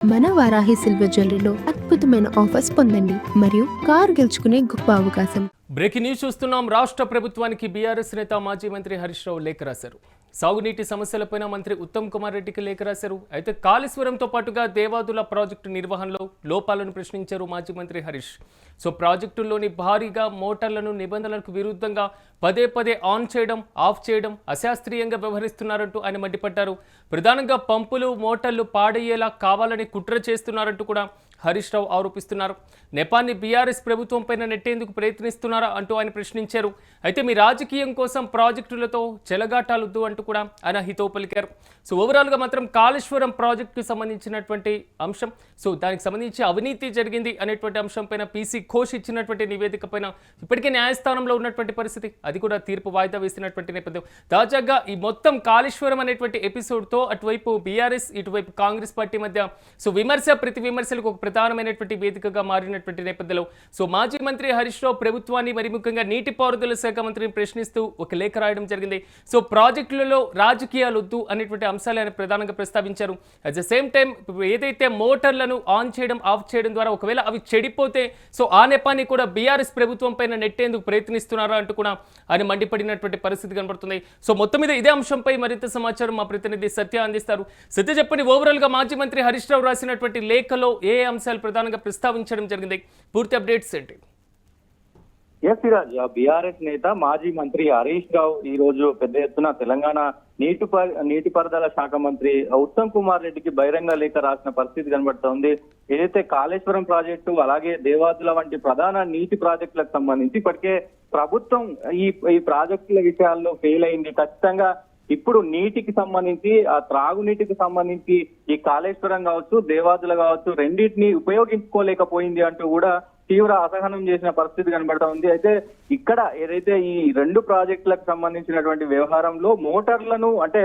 మన వారాహి సిల్వర్ జ్యువెలరీలో అద్భుతమైన ఆఫర్స్ పొందండి మరియు కార్ గెలుచుకునే గొప్ప అవకాశం. బ్రేకింగ్ న్యూస్ చూస్తున్నాం. రాష్ట్ర ప్రభుత్వానికి బీఆర్ఎస్ నేత మాజీ మంత్రి హరీష్ రావు లేఖ రాశారు. సాగునీటి సమస్యలపైన మంత్రి ఉత్తమ్ కుమార్ రెడ్డికి లేఖ రాశారు. అయితే కాళేశ్వరంతో పాటుగా దేవాదుల ప్రాజెక్టు నిర్వహణలో లోపాలను ప్రశ్నించారు మాజీ మంత్రి హరీష్. సో ప్రాజెక్టుల్లోని భారీగా మోటార్లను నిబంధనలకు విరుద్ధంగా పదే పదే ఆన్ చేయడం, ఆఫ్ చేయడం అశాస్త్రీయంగా వ్యవహరిస్తున్నారంటూ ఆయన మండిపడ్డారు. ప్రధానంగా పంపులు, మోటార్లు పాడయ్యేలా కావాలని కుట్ర చేస్తున్నారంటూ కూడా హరీష్ రావు ఆరోపిస్తున్నారు. నెపాన్ని బీఆర్ఎస్ ప్రభుత్వం పైన నెట్టేందుకు ప్రయత్నిస్తున్నారా అంటూ ఆయన ప్రశ్నించారు. అయితే మీ రాజకీయం కోసం ప్రాజెక్టులతో చెలగాటాలొద్దు అంటూ కూడా ఆయన హితవు పలికారు. సో ఓవరాల్గా మాత్రం కాళేశ్వరం ప్రాజెక్టుకి సంబంధించినటువంటి అంశం, సో దానికి సంబంధించి అవినీతి జరిగింది అనేటువంటి అంశం పైన పీసీ ఘోష్ ఇచ్చినటువంటి నివేదిక పైన ఇప్పటికే న్యాయస్థానంలో ఉన్నటువంటి పరిస్థితి, అది కూడా తీర్పు వాయిదా వేసినటువంటి నేపథ్యం. తాజాగా ఈ మొత్తం కాళేశ్వరం అనేటువంటి ఎపిసోడ్తో అటువైపు బీఆర్ఎస్, ఇటువైపు కాంగ్రెస్ పార్టీ మధ్య సో విమర్శ ప్రతి విమర్శలకు ఒక ప్రధానమైనటువంటి వేదికగా మారినటువంటి నేపథ్యంలో సో మాజీ మంత్రి హరీష్ రావు ప్రభుత్వాన్ని, మరి ముఖ్యంగా నీటిపారుదల శాఖ మంత్రిని ప్రశ్నిస్తూ ఒక లేఖ రాయడం జరిగింది. సో ప్రాజెక్టులలో రాజకీయాలు వద్దు అనేటువంటి అంశాలు ఆయన ప్రధానంగా ప్రస్తావించారు. అట్ ద సేమ్ టైం ఏదైతే మోటార్లను ఆన్ చేయడం, ఆఫ్ చేయడం ద్వారా ఒకవేళ అవి చెడిపోతే సో ఆ నెపాన్ని కూడా బీఆర్ఎస్ ప్రభుత్వం పైన నెట్టేందుకు ప్రయత్నిస్తున్నారా అంటూ కూడా ఆయన మండిపడినటువంటి పరిస్థితి కనబడుతుంది. సో మొత్తం మీద ఇదే అంశంపై మరింత సమాచారం మా ప్రతినిధి సత్య అందిస్తారు. సత్య, చెప్పండి, ఓవరాల్ గా మాజీ మంత్రి హరీష్ రావు రాసినటువంటి లేఖలో ఏ అంశాలు ప్రధానంగా ప్రస్తావించడం జరిగింది, పూర్తి అప్డేట్స్ ఏంటి? బీఆర్ఎస్ నేత మాజీ మంత్రి హరీష్ రావు ఈ రోజు పెద్ద ఎత్తున తెలంగాణ నీటిపారుదల శాఖ మంత్రి ఉత్తమ్ కుమార్ రెడ్డికి బహిరంగ లేఖ రాసిన పరిస్థితి కనబడుతోంది. ఏదైతే కాళేశ్వరం ప్రాజెక్టు, అలాగే దేవాదుల వంటి ప్రధాన నీటి ప్రాజెక్టులకు సంబంధించి ఇప్పటికే ప్రభుత్వం ఈ ప్రాజెక్టుల విషయాల్లో ఫెయిల్ అయింది. ఖచ్చితంగా ఇప్పుడు నీటికి సంబంధించి, ఆ త్రాగునీటికి సంబంధించి ఈ కాళేశ్వరం కావచ్చు, దేవాదుల కావచ్చు, రెండింటిని ఉపయోగించుకోలేకపోయింది అంటూ కూడా తీవ్ర అసహనం చేసిన పరిస్థితి కనబడతా ఉంది. అయితే ఇక్కడ ఏదైతే ఈ రెండు ప్రాజెక్టులకు సంబంధించినటువంటి వ్యవహారంలో మోటార్లను అంటే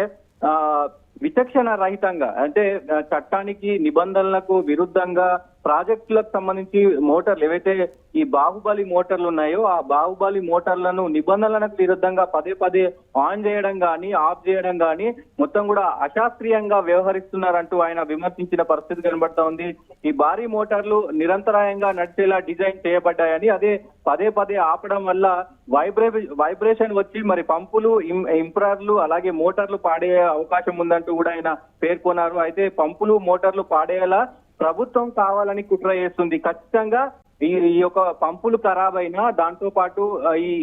విచక్షణ రహితంగా, అంటే చట్టానికి, నిబంధనలకు విరుద్ధంగా ప్రాజెక్టులకు సంబంధించి మోటార్లు ఏవైతే ఈ బాహుబలి మోటార్లు ఉన్నాయో ఆ బాహుబలి మోటార్లను నిబంధనలకు విరుద్ధంగా పదే పదే ఆన్ చేయడం కానీ, ఆఫ్ చేయడం కానీ మొత్తం కూడా అశాస్త్రీయంగా వ్యవహరిస్తున్నారంటూ ఆయన విమర్శించిన పరిస్థితి కనబడతా ఉంది. ఈ భారీ మోటార్లు నిరంతరాయంగా నడిచేలా డిజైన్ చేయబడ్డాయని, అదే పదే పదే ఆపడం వల్ల వైబ్రేషన్ వచ్చి మరి పంపులు, ఇంప్రార్లు అలాగే మోటార్లు పాడే అవకాశం ఉందంటూ కూడా ఆయన పేర్కొన్నారు. అయితే పంపులు, మోటార్లు పాడేలా ప్రభుత్వం కావాలని కుట్ర చేస్తుంది. ఖచ్చితంగా ఈ యొక్క పంపులు ఖరాబ్ అయినా, దాంతో పాటు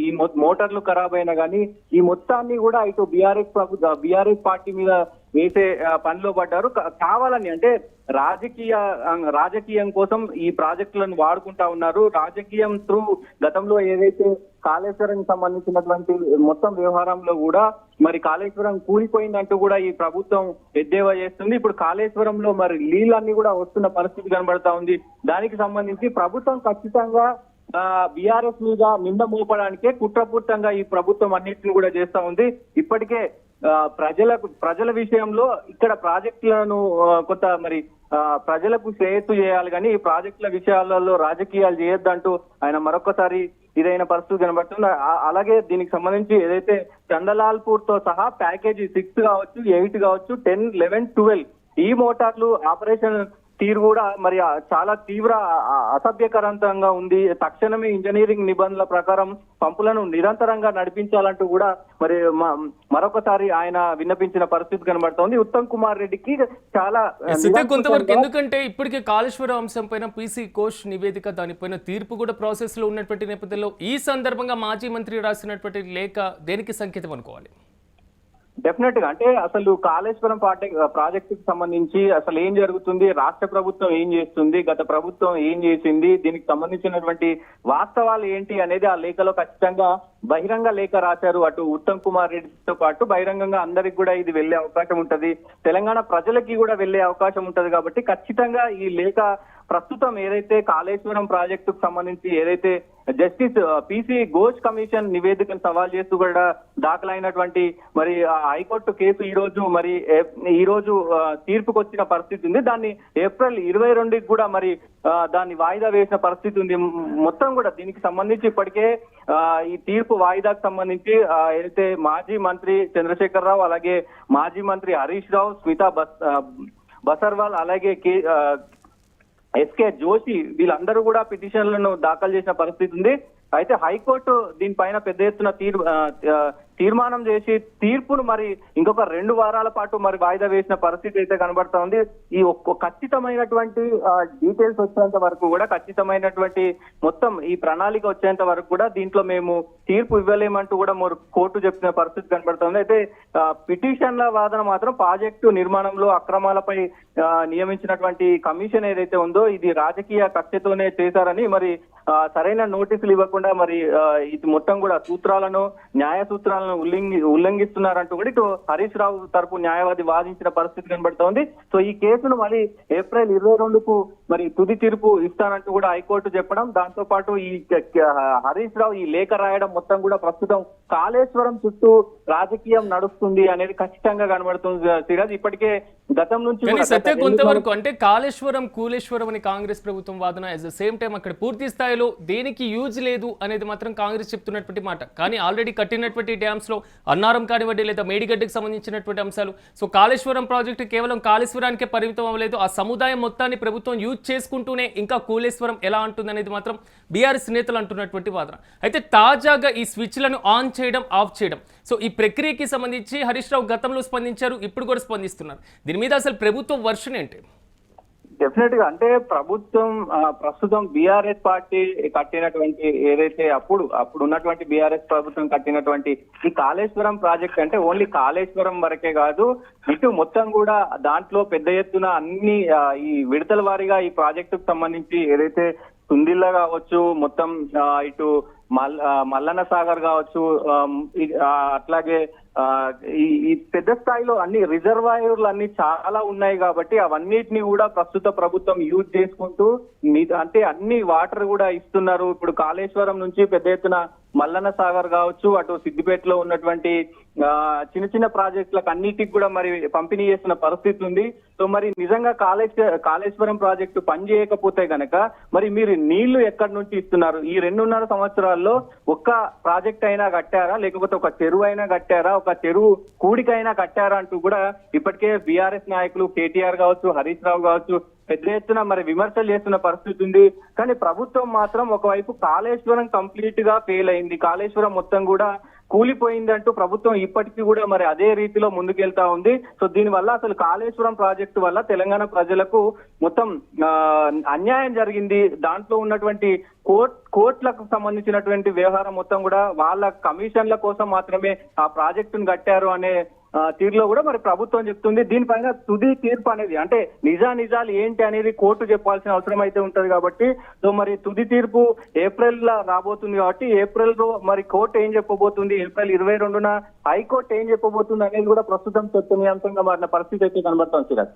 ఈ మోటార్లు ఖరాబ్ అయినా కానీ ఈ మొత్తాన్ని కూడా ఇటు బీఆర్ఎస్ పార్టీ మీద వేసే పనిలో పడ్డారు. కావాలని, అంటే రాజకీయం కోసం ఈ ప్రాజెక్టులను వాడుకుంటా ఉన్నారు. రాజకీయం త్రూ గతంలో ఏదైతే కాళేశ్వరం సంబంధించినటువంటి మొత్తం వ్యవహారంలో కూడా మరి కాళేశ్వరం కూలిపోయిందంటూ కూడా ఈ ప్రభుత్వం ఎద్దేవా చేస్తుంది. ఇప్పుడు కాళేశ్వరంలో మరి నీళ్ళన్నీ కూడా వస్తున్న పరిస్థితి కనబడతా ఉంది. దానికి సంబంధించి ప్రభుత్వం ఖచ్చితంగా బీఆర్ఎస్ మీద నింద మోపడానికే కుట్రపూర్తంగా ఈ ప్రభుత్వం అన్నింటిని కూడా చేస్తా ఉంది. ఇప్పటికే ప్రజల విషయంలో ఇక్కడ ప్రాజెక్టులను కొంత మరి ప్రజలకు శ్రేయస్సు చేయాలి కానీ ఈ ప్రాజెక్టుల విషయాలలో రాజకీయాలు చేయొద్దంటూ ఆయన మరొకసారి ఇదైన పరిస్థితి కనబడుతుంది. అలాగే దీనికి సంబంధించి ఏదైతే చందలాల్పూర్ తో సహా ప్యాకేజీ 6 కావచ్చు, 8 కావచ్చు, 10, 11, 12 ఈ మోటార్లు ఆపరేషన్ తీరు కూడా మరి చాలా తీవ్ర అసభ్యకరంగా ఉంది. తక్షణమే ఇంజనీరింగ్ నిబంధనల ప్రకారం పంపులను నిరంతరంగా నడిపించాలంటూ కూడా మరి మరొకసారి ఆయన విన్నపించిన పరిస్థితి కనబడుతోంది. ఉత్తమ్ కుమార్ రెడ్డికి చాలా కొంతవరకు, ఎందుకంటే ఇప్పటికే కాళేశ్వరం అంశం పైన పీసీ ఘోష్ నివేదిక, దానిపైన తీర్పు కూడా ప్రాసెస్ లో ఉన్నటువంటి నేపథ్యంలో ఈ సందర్భంగా మాజీ మంత్రి రాసినటువంటి లేఖ దేనికి సంకేతం అనుకోవాలి? డెఫినెట్ గా, అంటే అసలు కాళేశ్వరం ప్రాజెక్టుకు సంబంధించి అసలు ఏం జరుగుతుంది, రాష్ట్ర ప్రభుత్వం ఏం చేస్తుంది, గత ప్రభుత్వం ఏం చేసింది, దీనికి సంబంధించినటువంటి వాస్తవాలు ఏంటి అనేది ఆ లేఖలో ఖచ్చితంగా బహిరంగ లేఖ రాశారు. అటు ఉత్తమ్ కుమార్ రెడ్డితో పాటు బహిరంగంగా అందరికి కూడా ఇది వెళ్లే అవకాశం ఉంటది, తెలంగాణ ప్రజలకి కూడా వెళ్లే అవకాశం ఉంటది. కాబట్టి ఖచ్చితంగా ఈ లేఖ ప్రస్తుతం ఏదైతే కాళేశ్వరం ప్రాజెక్టుకు సంబంధించి ఏదైతే జస్టిస్ పీసీ ఘోష్ కమిషన్ నివేదికను సవాల్ చేస్తూ కూడా దాఖలైనటువంటి మరి హైకోర్టు కేసు ఈ రోజు తీర్పుకు వచ్చిన పరిస్థితి ఉంది. దాన్ని ఏప్రిల్ 22కి కూడా మరి దాన్ని వాయిదా వేసిన పరిస్థితి ఉంది. మొత్తం కూడా దీనికి సంబంధించి ఇప్పటికే ఈ తీర్పు వాయిదాకు సంబంధించి ఏదైతే మాజీ మంత్రి చంద్రశేఖర్ రావు, అలాగే మాజీ మంత్రి హరీష్ రావు, బసర్వాల్ అలాగే ఎస్కే జోషి వీళ్ళందరూ కూడా పిటిషన్లను దాఖలు చేసిన పరిస్థితి ఉంది. అయితే హైకోర్టు దీనిపైన పెద్ద ఎత్తున తీర్మానం చేసి తీర్పును మరి ఇంకొక 2 వారాల పాటు మరి వాయిదా వేసిన పరిస్థితి అయితే కనబడతా ఉంది. ఈ ఖచ్చితమైనటువంటి డీటెయిల్స్ వచ్చేంత వరకు కూడా, ఖచ్చితమైనటువంటి మొత్తం ఈ ప్రణాళిక వచ్చేంత వరకు కూడా దీంట్లో మేము తీర్పు ఇవ్వలేమంటూ కూడా కోర్టు చెప్పిన పరిస్థితి కనబడతా ఉంది. అయితే పిటిషన్ల వాదన మాత్రం ప్రాజెక్టు నిర్మాణంలో అక్రమాలపై నియమించినటువంటి కమిషన్ ఏదైతే ఉందో ఇది రాజకీయ కక్షతోనే చేశారని, మరి సరైన నోటీసులు ఇవ్వకుండా మరి ఇది మొత్తం కూడా న్యాయ సూత్రాలను ఉల్లంఘిస్తున్నారంటూ కూడా ఇటు హరీష్ రావు తరపు న్యాయవాది వాదించిన పరిస్థితి కనబడుతోంది. సో ఈ కేసును మళ్ళీ ఏప్రిల్ 22కు మరి తుది తీర్పు ఇస్తానంటూ కూడా హైకోర్టు చెప్పడం, దాంతో పాటు ఈ హరీష్ రావు ఈ లేఖ రాయడం మొత్తం కూడా ప్రస్తుతం కాళేశ్వరం చుట్టూ రాజకీయం నడుస్తుంది అనేది ఖచ్చితంగా కనబడుతుంది సిరాజ్. ఇప్పటికే గతం నుంచి సత్య కొంతవరకు అంటే కాళేశ్వరం కూలేశ్వరం అని కాంగ్రెస్ ప్రభుత్వం వాదన, అట్ ద సేమ్ టైం అక్కడ పూర్తి స్థాయిలో దేనికి యూజ్ లేదు అనేది మాత్రం కాంగ్రెస్ చెప్తున్నటువంటి మాట. కానీ ఆల్రెడీ కట్టినటువంటి డ్యామ్స్ లో అన్నారం కానివ్వండి లేదా మేడిగడ్డకు సంబంధించినటువంటి అంశాలు, సో కాళేశ్వరం ప్రాజెక్టు కేవలం కాళేశ్వరానికే పరిమితం అవ్వలేదు, ఆ సముదాయం మొత్తాన్ని ప్రభుత్వం యూజ్ చేసుకుంటూనే ఇంకా కూలేశ్వరం ఎలా అంటుంది అనేది మాత్రం బీఆర్ఎస్ నేతలు అంటున్నటువంటి వాదన. అయితే తాజాగా ఈ స్విచ్లను ఆన్ చేయడం ఆఫ్ చేయడం, సో ఈ ప్రక్రియకి సంబంధించి హరీష్ రావు గతంలో స్పందించారు, ఇప్పుడు కూడా స్పందిస్తున్నారు. దీని మీద అసలు ప్రభుత్వం వర్షన్ ఏంటి? డెఫినెట్ గా అంటే ప్రభుత్వం ప్రస్తుతం బీఆర్ఎస్ పార్టీ కట్టినటువంటి ఏదైతే అప్పుడు ఉన్నటువంటి బీఆర్ఎస్ ప్రభుత్వం కట్టినటువంటి ఈ కాళేశ్వరం ప్రాజెక్ట్ అంటే ఓన్లీ కాళేశ్వరం వరకే కాదు, ఇటు మొత్తం కూడా దాంట్లో పెద్ద ఎత్తున అన్ని ఈ విడతల వారీగా ఈ ప్రాజెక్టుకు సంబంధించి ఏదైతే సుందిల్లా కావచ్చు, మొత్తం ఇటు మల్లన్న సాగర్ కావచ్చు, అట్లాగే ఈ పెద్ద స్థాయిలో అన్ని రిజర్వాయర్లు అన్ని చాలా ఉన్నాయి కాబట్టి అవన్నిటిని కూడా ప్రస్తుత ప్రభుత్వం యూజ్ చేసుకుంటూ అంటే అన్ని వాటర్ కూడా ఇస్తున్నారు. ఇప్పుడు కాళేశ్వరం నుంచి పెద్ద ఎత్తున మల్లన్న సాగర్ కావచ్చు, అటు సిద్దిపేటలో ఉన్నటువంటి చిన్న చిన్న ప్రాజెక్టులకు అన్నిటికి కూడా మరి పంపిణీ చేస్తున్న పరిస్థితి ఉంది. సో మరి నిజంగా కాళేశ్వరం ప్రాజెక్టు పనిచేయకపోతే గనక మరి మీరు నీళ్లు ఎక్కడి నుంచి ఇస్తున్నారు? ఈ 2.5 సంవత్సరాల్లో ఒక్క ప్రాజెక్ట్ అయినా కట్టారా, లేకపోతే ఒక చెరువు అయినా కట్టారా, ఒక చెరువు కూడికైనా కట్టారా అంటూ కూడా ఇప్పటికే బీఆర్ఎస్ నాయకులు కేటీఆర్ కావచ్చు, హరీష్ రావు కావచ్చు పెద్ద ఎత్తున మరి విమర్శలు చేస్తున్న పరిస్థితి ఉంది. కానీ ప్రభుత్వం మాత్రం ఒకవైపు కాళేశ్వరం కంప్లీట్ గా ఫెయిల్ అయింది, కాళేశ్వరం మొత్తం కూడా కూలిపోయిందంటూ ప్రభుత్వం ఇప్పటికీ కూడా మరి అదే రీతిలో ముందుకెళ్తా ఉంది. సో దీనివల్ల అసలు కాళేశ్వరం ప్రాజెక్టు వల్ల తెలంగాణ ప్రజలకు మొత్తం అన్యాయం జరిగింది. దాంట్లో ఉన్నటువంటి కోట్లకు సంబంధించినటువంటి వ్యవహారం మొత్తం కూడా వాళ్ళ కమిషన్ల కోసం మాత్రమే ఆ ప్రాజెక్టును కట్టారు అనే తీరులో కూడా మరి ప్రభుత్వం చెప్తుంది. దీనిపైన తుది తీర్పు అనేది అంటే నిజాలు ఏంటి అనేది కోర్టు చెప్పాల్సిన అవసరం అయితే ఉంటది కాబట్టి, సో మరి తుది తీర్పు ఏప్రిల్ లో రాబోతుంది కాబట్టి ఏప్రిల్ లో మరి కోర్టు ఏం చెప్పబోతుంది, ఏప్రిల్ 22న హైకోర్టు ఏం చెప్పబోతుంది అనేది కూడా ప్రస్తుతం చర్చనీయాంశంగా మారిన పరిస్థితి అయితే కనబడుతుంది.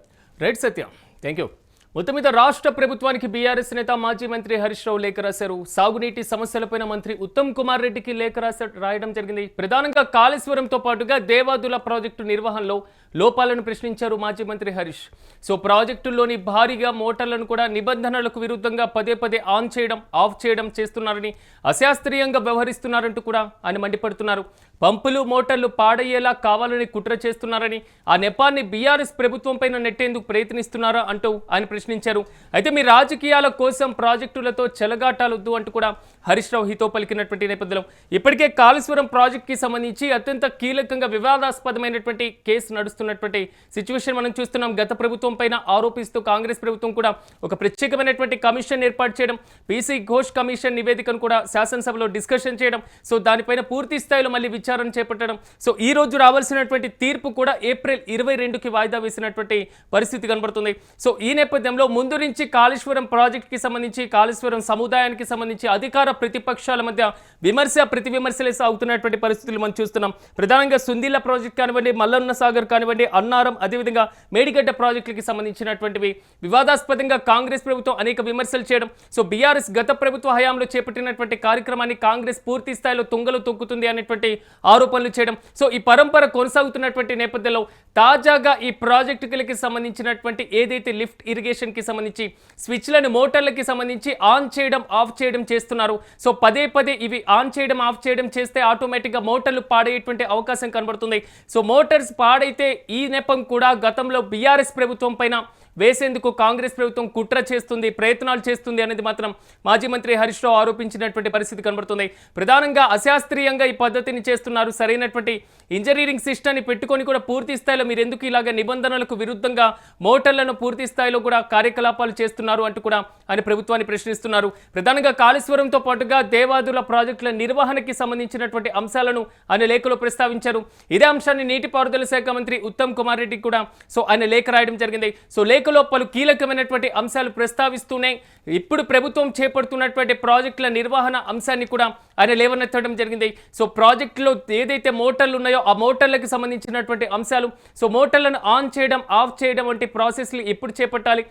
Right Satya, thank you. మొత్తం మీద రాష్ట్ర ప్రభుత్వానికి బీఆర్ఎస్ నేత మాజీ మంత్రి హరీష్ రావు లేఖ రాశారు. సాగునీటి సమస్యలపైన మంత్రి ఉత్తమ్ కుమార్ రెడ్డికి లేఖ రాయడం జరిగింది. ప్రధానంగా కాళేశ్వరంతో పాటుగా దేవాదుల ప్రాజెక్టు నిర్వహణలో లోపాలను ప్రశ్నించారు మాజీ మంత్రి హరీష్. సో ప్రాజెక్టుల్లోని భారీగా మోటార్లను కూడా నిబంధనలకు విరుద్ధంగా పదే ఆన్ చేయడం ఆఫ్ చేయడం చేస్తున్నారని, అశాస్త్రీయంగా వ్యవహరిస్తున్నారంటూ కూడా ఆయన మండిపడుతున్నారు. పంపులు మోటార్లు పాడయ్యేలా కావాలని కుట్ర చేస్తున్నారని, ఆ నెపాన్ని బీఆర్ఎస్ ప్రభుత్వం పైన నెట్టేందుకు ప్రయత్నిస్తున్నారా అంటూ ఆయన ప్రశ్నించారు. అయితే మీ రాజకీయాల కోసం ప్రాజెక్టులతో చెలగాటాలొద్దు అంటూ కూడా హరీష్ రావు హితో పలికినటువంటి నేపథ్యంలో ఇప్పటికే కాళేశ్వరం ప్రాజెక్టుకి సంబంధించి అత్యంత కీలకంగా వివాదాస్పదమైనటువంటి కేసు నడుస్తున్నటువంటి సిచ్యువేషన్ మనం చూస్తున్నాం. గత ప్రభుత్వం పైన ఆరోపిస్తూ కాంగ్రెస్ ప్రభుత్వం కూడా ఒక ప్రత్యేకమైనటువంటి కమిషన్ ఏర్పాటు చేయడం, పీసీ ఘోష్ కమిషన్ నివేదికను కూడా శాసనసభలో డిస్కషన్ చేయడం, సో దానిపైన పూర్తి స్థాయిలో మళ్ళీ విచారణ చేపట్టడం, సో ఈ రోజు రావాల్సినటువంటి తీర్పు కూడా ఏప్రిల్ 22కి వాయిదా వేసినటువంటి పరిస్థితి కనబడుతుంది. సో ఈ నేపథ్యంలో ముందు నుంచి కాళేశ్వరం ప్రాజెక్టుకి సంబంధించి, కాళేశ్వరం సముదాయానికి సంబంధించి అధికార ప్రతిపక్షాల మధ్య ప్రతి విమర్శలే సాగుతున్నటువంటి పరిస్థితులు మనం చూస్తున్నాం. ప్రధానంగా సుందిల్ల ప్రాజెక్ట్ కానివ్వండి, మల్లన్న సాగర్ కానివ్వండి, అన్నారం, అదేవిధంగా మేడిగడ్డ ప్రాజెక్టులకి సంబంధించినటువంటివి వివాదాస్పదంగా కాంగ్రెస్ ప్రభుత్వం అనేక విమర్శలు చేయడం, సో బీఆర్ఎస్ గత ప్రభుత్వ హయాంలో చేపట్టినటువంటి కార్యక్రమాన్ని కాంగ్రెస్ పూర్తి స్థాయిలో తుంగలు తొక్కుతుంది అనేటువంటి ఆరోపణలు చేయడం, సో ఈ పరంపర కొనసాగుతున్నటువంటి నేపథ్యంలో తాజాగా ఈ ప్రాజెక్టులకి సంబంధించినటువంటి ఏదైతే లిఫ్ట్ ఇరిగేషన్ కి సంబంధించి స్విచ్లను మోటార్లకి సంబంధించి ఆన్ చేయడం ఆఫ్ చేయడం చేస్తున్నారు. సో పదే ఇవి ఆన్ చేయడం ఆఫ్ చేయడం చేస్తే ఆటోమేటిక్గా మోటార్లు పాడేటువంటి అవకాశం కనబడుతుంది. సో మోటార్స్ పాడైతే ఈ నెపం కూడా గతంలో బీఆర్ఎస్ ప్రభుత్వం పైన వేసేందుకు కాంగ్రెస్ ప్రభుత్వం కుట్ర చేస్తుంది, ప్రయత్నాలు చేస్తుంది అనేది మాత్రం మాజీ మంత్రి హరీష్ రావు ఆరోపించినటువంటి పరిస్థితి కనబడుతుంది. ప్రధానంగా అశాస్త్రీయంగా ఈ పద్ధతిని చేస్తున్నారు, సరైనటువంటి ఇంజనీరింగ్ సిస్టమ్ని పెట్టుకొని కూడా పూర్తి స్థాయిలో మీరు ఎందుకు ఇలాగ నిబంధనలకు విరుద్ధంగా మోటార్లను పూర్తి స్థాయిలో కూడా కార్యకలాపాలు చేస్తున్నారు అంటూ కూడా ఆయన ప్రభుత్వాన్ని ప్రశ్నిస్తున్నారు. ప్రధానంగా కాళేశ్వరంతో పాటుగా దేవాదుల ప్రాజెక్టుల నిర్వహణకి సంబంధించినటువంటి అంశాలను ఆయన లేఖలో ప్రస్తావించారు. ఇదే అంశాన్ని నీటిపారుదల శాఖ మంత్రి ఉత్తమ్ కుమార్ రెడ్డి కూడా ఆయన లేఖ రాయడం జరిగింది. లేఖలో పలు కీలకమైనటువంటి అంశాలు ప్రస్తావిస్తూనే ఇప్పుడు ప్రభుత్వం చేపడుతున్నటువంటి ప్రాజెక్టుల నిర్వహణ అంశాన్ని కూడా ఆయన లేవనెత్తడం జరిగింది. ప్రాజెక్టులో ఏదైతే మోటార్లు ఉన్నాయో ఆ మోటార్లకు సంబంధించినటువంటి అంశాలు, మోటార్లను ఆన్ చేయడం, ఆఫ్ చేయడం వంటి ప్రాసెస్లు ఎప్పుడు చేపట్టాలి,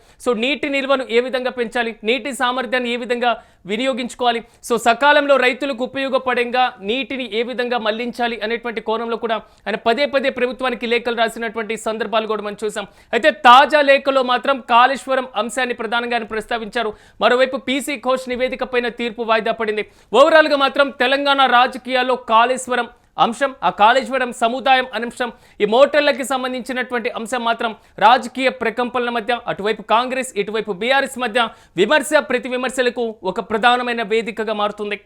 నీటి నిల్వను ఏ విధంగా పెంచాలి, నీటి సామర్థ్యాన్ని ఏ విధంగా వినియోగించుకోవాలి, సకాలంలో రైతులకు ఉపయోగపడంగా నీటిని ఏ విధంగా మళ్లించాలి అనేటువంటి కోణంలో కూడా ఆయన పదే పదే ప్రభుత్వానికి లేఖలు రాసినటువంటి సందర్భాలు కూడా మనం చూసాం. అయితే తాజా లేఖలో మాత్రం కాళేశ్వరం అంశాన్ని ప్రధానంగా ఆయన ప్రస్తావించారు. మరోవైపు పీసీ ఘోష్ నివేదిక పైన తీర్పు వాయిదా పడింది. ఓవరాల్ గా మాత్రం తెలంగాణ రాజకీయాల్లో కాళేశ్వరం అంశం, ఆ కాళేశ్వరం సముదాయం అంశం, ఈ మోటార్లకి సంబంధించినటువంటి అంశం మాత్రం రాజకీయ ప్రకంపనల మధ్య అటువైపు కాంగ్రెస్, ఇటువైపు బీఆర్ఎస్ మధ్య విమర్శ ప్రతి విమర్శలకు ఒక ప్రధానమైన వేదికగా మారుతుంది.